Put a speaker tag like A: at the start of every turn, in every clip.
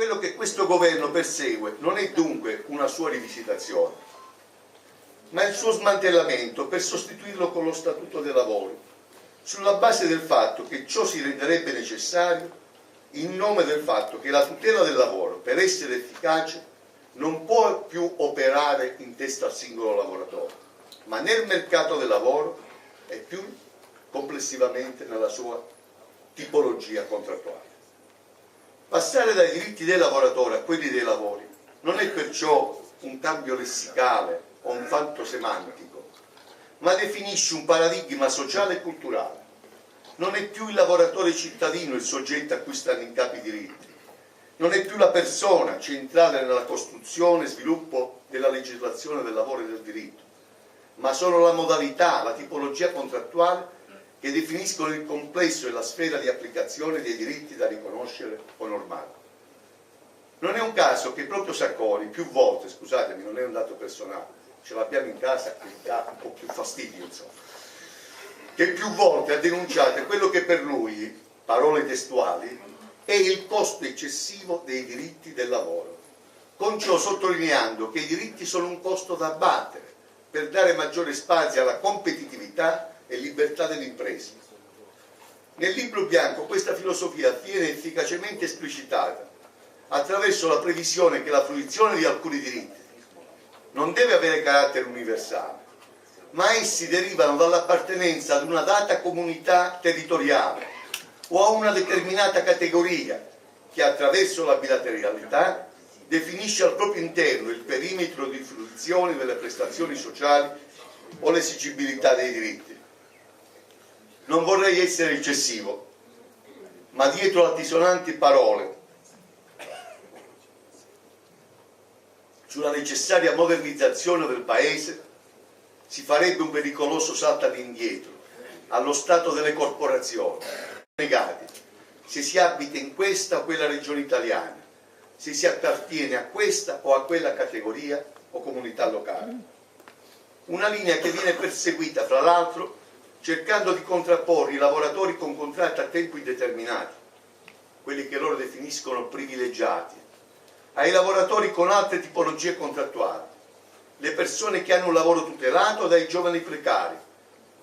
A: Quello che questo governo persegue non è dunque una sua rivisitazione, ma il suo smantellamento per sostituirlo con lo Statuto dei lavori, sulla base del fatto che ciò si renderebbe necessario in nome del fatto che la tutela del lavoro, per essere efficace, non può più operare in testa al singolo lavoratore, ma nel mercato del lavoro e più complessivamente nella sua tipologia contrattuale. Passare dai diritti dei lavoratori a quelli dei lavori non è perciò un cambio lessicale o un fatto semantico, ma definisce un paradigma sociale e culturale. Non è più il lavoratore cittadino il soggetto a cui stanno in capo i diritti, non è più la persona centrale nella costruzione e sviluppo della legislazione del lavoro e del diritto, ma sono la modalità, la tipologia contrattuale che definiscono il complesso e la sfera di applicazione dei diritti da riconoscere o normare. Non è un caso che proprio Sacconi più volte, scusatemi, non è un dato personale, ce l'abbiamo in casa che dà un po' più fastidio, insomma, che più volte ha denunciato quello che per lui, parole testuali, è il costo eccessivo dei diritti del lavoro, con ciò sottolineando che i diritti sono un costo da abbattere per dare maggiore spazio alla competitività e libertà dell'impresa. Nel libro bianco questa filosofia viene efficacemente esplicitata attraverso la previsione che la fruizione di alcuni diritti non deve avere carattere universale, ma essi derivano dall'appartenenza ad una data comunità territoriale o a una determinata categoria che attraverso la bilateralità definisce al proprio interno il perimetro di fruizione delle prestazioni sociali o l'esigibilità dei diritti. Non vorrei essere eccessivo, ma dietro altisonanti parole sulla necessaria modernizzazione del Paese si farebbe un pericoloso salto all'indietro, allo stato delle corporazioni, negati, se si abita in questa o quella regione italiana, se si appartiene a questa o a quella categoria o comunità locale. Una linea che viene perseguita, fra l'altro, cercando di contrapporre i lavoratori con contratti a tempo indeterminato, quelli che loro definiscono privilegiati, ai lavoratori con altre tipologie contrattuali, le persone che hanno un lavoro tutelato dai giovani precari,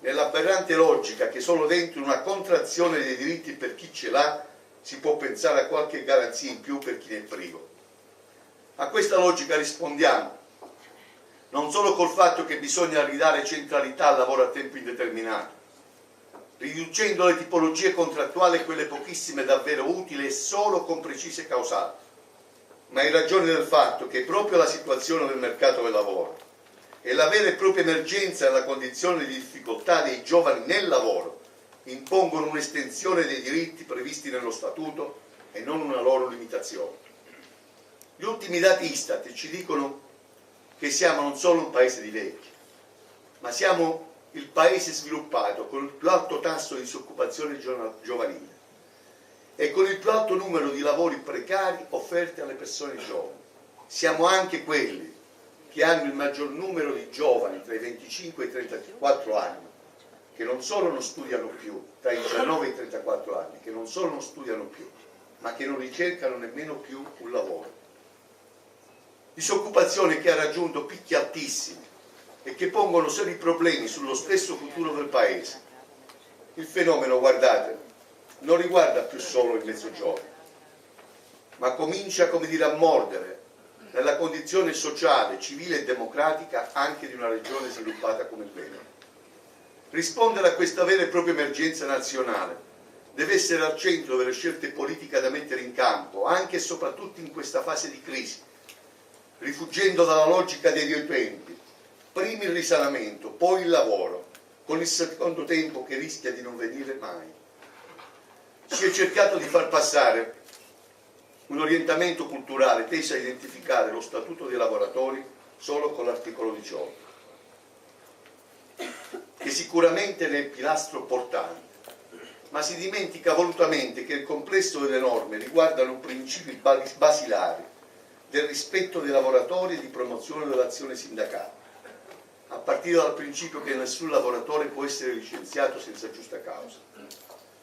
A: nell'aberrante logica che solo dentro una contrazione dei diritti per chi ce l'ha si può pensare a qualche garanzia in più per chi ne è privo. A questa logica rispondiamo non solo col fatto che bisogna ridare centralità al lavoro a tempo indeterminato, riducendo le tipologie contrattuali a quelle pochissime davvero utili e solo con precise causali, ma in ragione del fatto che proprio la situazione del mercato del lavoro e la vera e propria emergenza della condizione di difficoltà dei giovani nel lavoro impongono un'estensione dei diritti previsti nello Statuto e non una loro limitazione. Gli ultimi dati Istat ci dicono che siamo non solo un paese di vecchi, ma siamo il paese sviluppato con il più alto tasso di disoccupazione giovanile e con il più alto numero di lavori precari offerti alle persone giovani. Siamo anche quelli che hanno il maggior numero di giovani tra i 25 e i 34 anni, che non solo non studiano più, tra i 19 e i 34 anni, che non solo non studiano più, ma che non ricercano nemmeno più un lavoro. Disoccupazione che ha raggiunto picchi altissimi e che pongono seri problemi sullo stesso futuro del Paese. Il fenomeno, guardate, non riguarda più solo il Mezzogiorno, ma comincia, come dire, a mordere nella condizione sociale, civile e democratica anche di una regione sviluppata come il Veneto. Rispondere a questa vera e propria emergenza nazionale deve essere al centro delle scelte politiche da mettere in campo, anche e soprattutto in questa fase di crisi, rifuggendo dalla logica dei due tempi, prima il risanamento, poi il lavoro, con il secondo tempo che rischia di non venire mai. Si è cercato di far passare un orientamento culturale teso a identificare lo statuto dei lavoratori solo con l'articolo 18, che sicuramente ne è il pilastro portante, ma si dimentica volutamente che il complesso delle norme riguardano principi basilari del rispetto dei lavoratori e di promozione dell'azione sindacale, a partire dal principio che nessun lavoratore può essere licenziato senza giusta causa.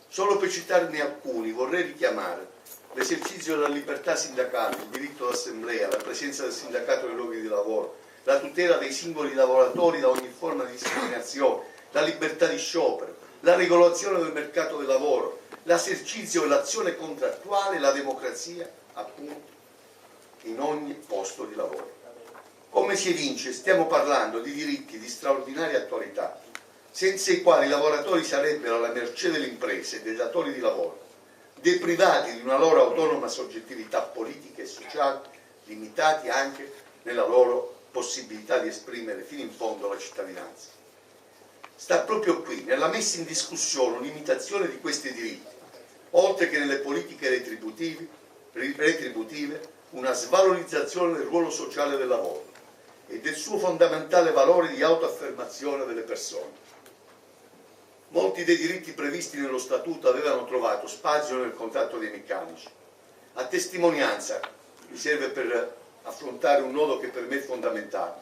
A: Solo per citarne alcuni vorrei richiamare l'esercizio della libertà sindacale, il diritto d'assemblea, la presenza del sindacato nei luoghi di lavoro, la tutela dei singoli lavoratori da ogni forma di discriminazione, la libertà di sciopero, la regolazione del mercato del lavoro, l'esercizio e l'azione contrattuale, la democrazia, appunto, in ogni posto di lavoro. Come si evince, stiamo parlando di diritti di straordinaria attualità, senza i quali i lavoratori sarebbero alla mercé delle imprese e dei datori di lavoro, deprivati di una loro autonoma soggettività politica e sociale, limitati anche nella loro possibilità di esprimere fino in fondo la cittadinanza. Sta proprio qui, nella messa in discussione, un'imitazione di questi diritti, oltre che nelle politiche retributive, una svalorizzazione del ruolo sociale del lavoro e del suo fondamentale valore di autoaffermazione delle persone. Molti dei diritti previsti nello Statuto avevano trovato spazio nel contratto dei meccanici. A testimonianza, mi serve per affrontare un nodo che per me è fondamentale,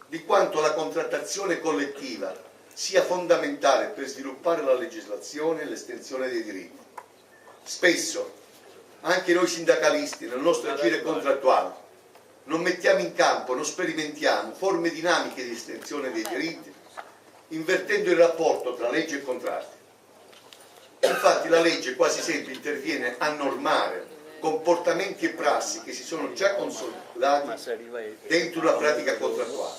A: di quanto la contrattazione collettiva sia fondamentale per sviluppare la legislazione e l'estensione dei diritti. Spesso, anche noi sindacalisti, nel nostro agire contrattuale, non mettiamo in campo, non sperimentiamo forme dinamiche di estensione dei diritti, invertendo il rapporto tra legge e contratti. Infatti la legge quasi sempre interviene a normare comportamenti e prassi che si sono già consolidati dentro una pratica contrattuale.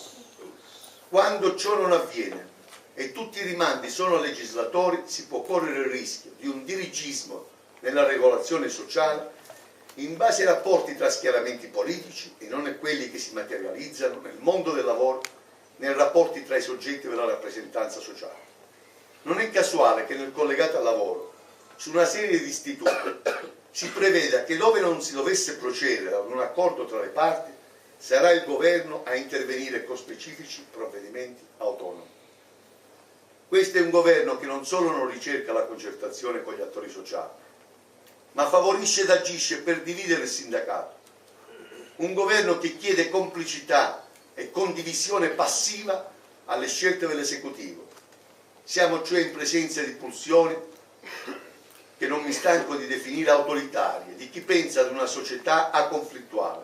A: Quando ciò non avviene e tutti i rimandi sono legislatori, si può correre il rischio di un dirigismo nella regolazione sociale in base ai rapporti tra schieramenti politici e non a quelli che si materializzano nel mondo del lavoro, nei rapporti tra i soggetti della rappresentanza sociale. Non è casuale che nel collegato al lavoro, su una serie di istituti, si preveda che dove non si dovesse procedere ad un accordo tra le parti, sarà il governo a intervenire con specifici provvedimenti autonomi. Questo è un governo che non solo non ricerca la concertazione con gli attori sociali, ma favorisce ed agisce per dividere il sindacato. Un governo che chiede complicità e condivisione passiva alle scelte dell'esecutivo. Siamo cioè in presenza di pulsioni che non mi stanco di definire autoritarie, di chi pensa ad una società aconflittuale.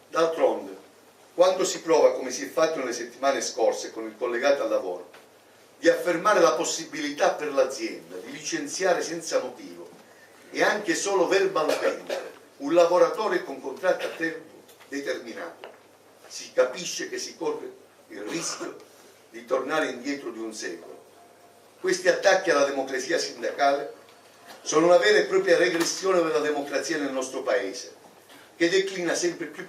A: D'altronde, quando si prova, come si è fatto nelle settimane scorse con il collegato al lavoro, di affermare la possibilità per l'azienda di licenziare senza motivo e anche solo verbalmente un lavoratore con contratto a tempo determinato, si capisce che si corre il rischio di tornare indietro di un secolo. Questi attacchi alla democrazia sindacale sono una vera e propria regressione della democrazia nel nostro Paese, che declina sempre più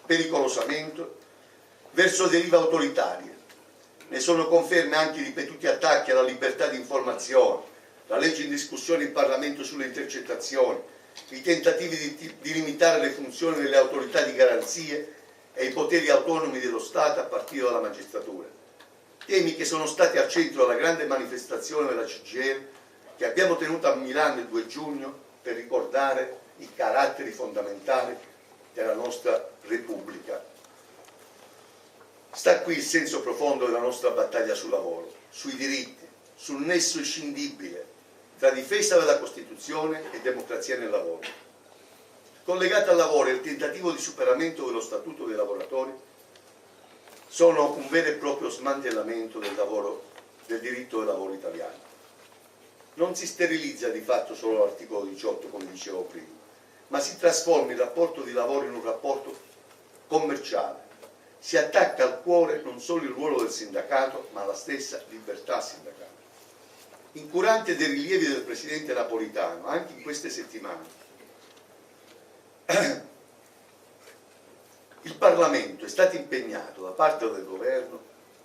A: pericolosamente verso derive autoritarie. Ne sono conferme anche i ripetuti attacchi alla libertà di informazione, la legge in discussione in Parlamento sulle intercettazioni, i tentativi di limitare le funzioni delle autorità di garanzie e i poteri autonomi dello Stato a partire dalla magistratura. Temi che sono stati al centro della grande manifestazione della CGIL che abbiamo tenuto a Milano il 2 giugno per ricordare i caratteri fondamentali della nostra Repubblica. Sta qui il senso profondo della nostra battaglia sul lavoro, sui diritti, sul nesso inscindibile tra difesa della Costituzione e democrazia nel lavoro. Collegato al lavoro e il tentativo di superamento dello Statuto dei lavoratori sono un vero e proprio smantellamento del diritto del lavoro italiano. Non si sterilizza di fatto solo l'articolo 18, come dicevo prima, ma si trasforma il rapporto di lavoro in un rapporto commerciale. Si attacca al cuore non solo il ruolo del sindacato, ma la stessa libertà sindacale. Incurante dei rilievi del presidente Napolitano, anche in queste settimane, il Parlamento è stato impegnato da parte del governo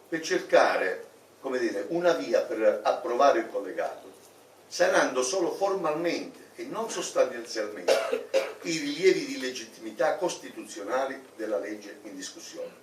A: per cercare, come dire, una via per approvare il collegato, sanando solo formalmente e non sostanzialmente i rilievi di legittimità costituzionali della legge in discussione.